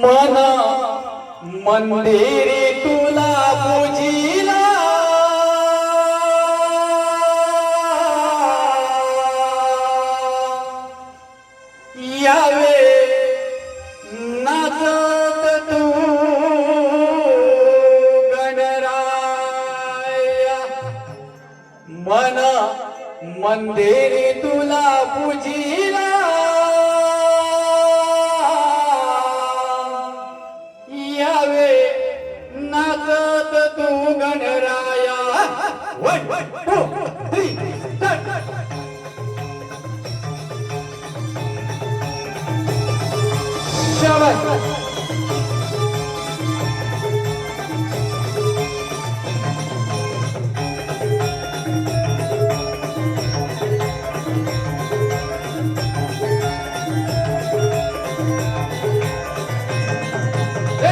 मना मंदिरी तुला पूजिला यावे नाचत तू गणराया मना मंदिरी तुला पूजिला नाचत तू गणराया. 1 2 3 start. शाबास.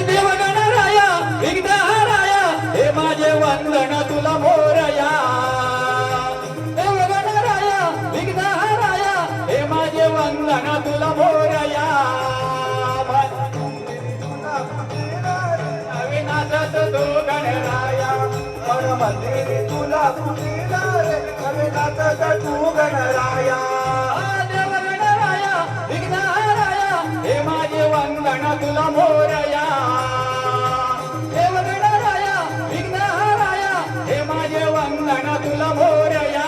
देव गणराया विघ्नहराया हे माझे वंदन तुला मोरया. देव गणराया विघ्नहराया हे माझे वंदन तुला मोरया. अविनाशत तू गणराया मंदिरी तुला पूजिला रे अविनाशत तू गणराया. देव गणराया विघ्नहराया हे माझे वंदन तुला मोरया. तुला मोरया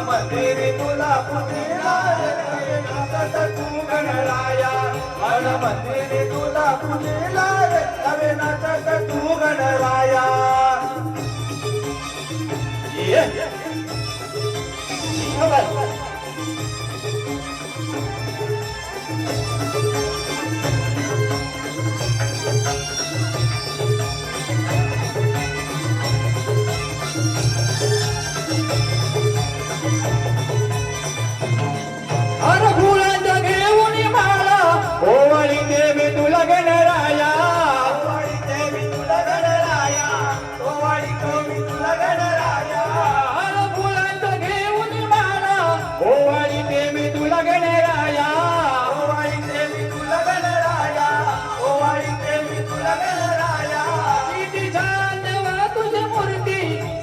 मंदिरी तुला पूजिला रे नाचत तू गणराया. मंदिरी तुला पूजिला रे अवे नाचत तू गणराया.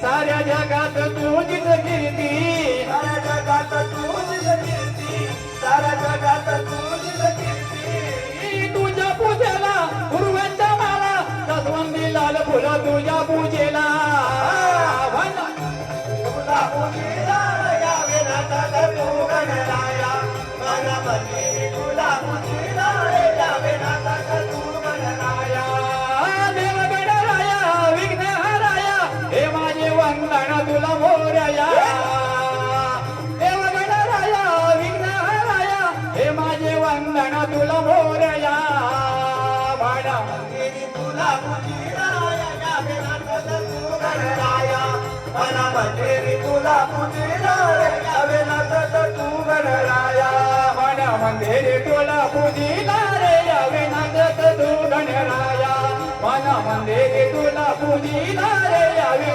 साऱ्या जगात तुझीच कीर्ती. साऱ्या जगात तुझीच कीर्ती. साऱ्या जगात तुझीच कीर्ती. तुझ्या पूजेला गुरुवांच्या माला दसवंदी लाल फुलं तुझ्या पूजेला. तुला पूजेला यावे नाचत तू गणराया. मला मंदिरी तुला पूजेला यावे नाचत तू गणराया. देव गणराया विघ्नहराया हे माझे वंदन तुला मोरया. देव गणराया विघ्नहराया हे माझे वंदन तुला मोरया. भाडा मंदिरी तुला पूजिला यावे नाचत तू गणराया. मला मंदिरी तुला पूजिला यावे नाचत तू गणराया. भाडा मंदिरी तुला पूजिला रे यावे नाचत तू गणराया. मला मंदिरी तुला पूजिला रे यावे